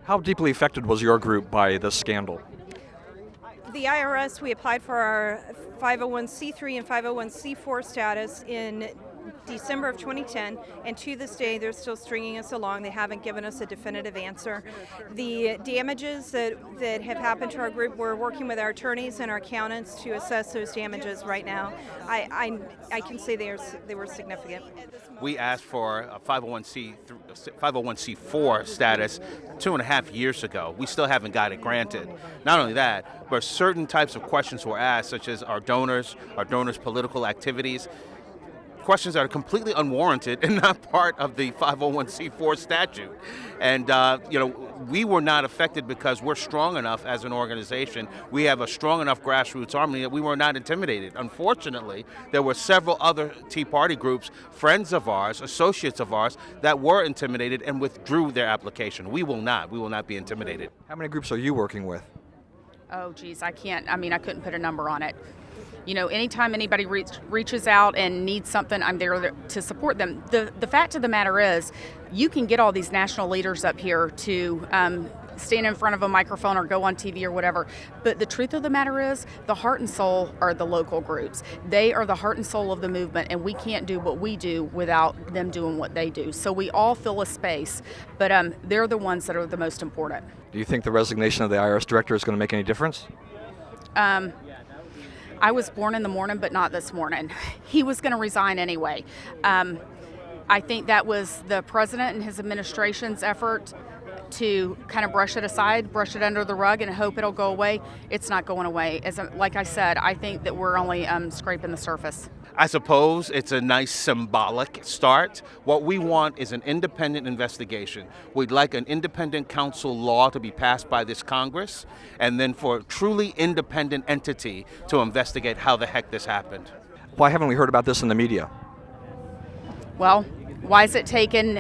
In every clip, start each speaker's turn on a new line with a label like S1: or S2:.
S1: How deeply affected was your group by this scandal?
S2: The IRS, we applied for our 501c3 and 501c4 status in December of 2010, and to this day they're still stringing us along. They haven't given us a definitive answer. The damages that have happened to our group, we're working with our attorneys and our accountants to assess those damages right now. I can say they were significant.
S3: We asked for a 501c4 status 2.5 years ago. We still haven't got it granted. Not only that, but certain types of questions were asked, such as our donors' political activities, questions that are completely unwarranted and not part of the 501c4 statute. And, we were not affected because we're strong enough as an organization. We have a strong enough grassroots army that we were not intimidated. Unfortunately, there were several other Tea Party groups, friends of ours, associates of ours, that were intimidated and withdrew their application. We will not. We will not be intimidated.
S1: How many groups are you working with?
S4: Oh, geez, I couldn't put a number on it. Anytime anybody reaches out and needs something, I'm there to support them. The fact of the matter is, you can get all these national leaders up here to stand in front of a microphone or go on TV or whatever. But the truth of the matter is, the heart and soul are the local groups. They are the heart and soul of the movement, and we can't do what we do without them doing what they do. So we all fill a space, but they're the ones that are the most important.
S1: Do you think the resignation of the IRS director is going to make any difference?
S4: I was born in the morning, but not this morning. He was going to resign anyway. I think that was the president and his administration's effort to kind of brush it aside, brush it under the rug, and hope it'll go away. It's not going away. Like I said, I think that we're only scraping the surface.
S3: I suppose it's a nice symbolic start. What we want is an independent investigation. We'd like an independent council law to be passed by this Congress, and then for a truly independent entity to investigate how the heck this happened.
S1: Why haven't we heard about this in the media?
S4: Well, why has it taken,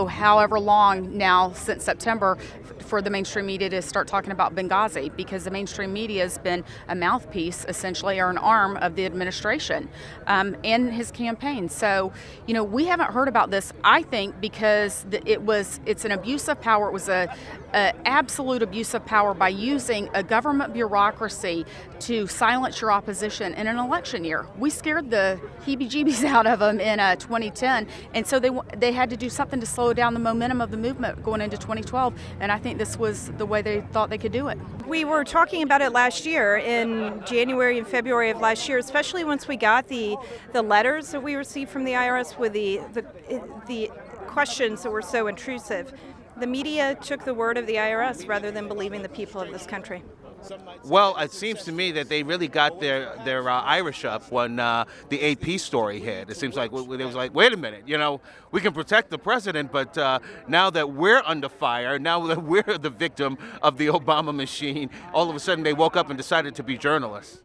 S4: however long now since September for the mainstream media to start talking about Benghazi? Because the mainstream media has been a mouthpiece, essentially, or an arm of the administration and his campaign. So, we haven't heard about this, I think, because it's an abuse of power. It was a absolute abuse of power by using a government bureaucracy to silence your opposition in an election year. We scared the heebie-jeebies out of them in 2010, and so they had to do something to slow down the momentum of the movement going into 2012, and I think this was the way they thought they could do it.
S2: We were talking about it last year, in January and February of last year, especially once we got the letters that we received from the IRS with the questions that were so intrusive. The media took the word of the IRS rather than believing the people of this country.
S3: Well, it seems to me that they really got their Irish up when the AP story hit. It seems like it was like, wait a minute, we can protect the president, but now that we're under fire, now that we're the victim of the Obama machine, all of a sudden they woke up and decided to be journalists.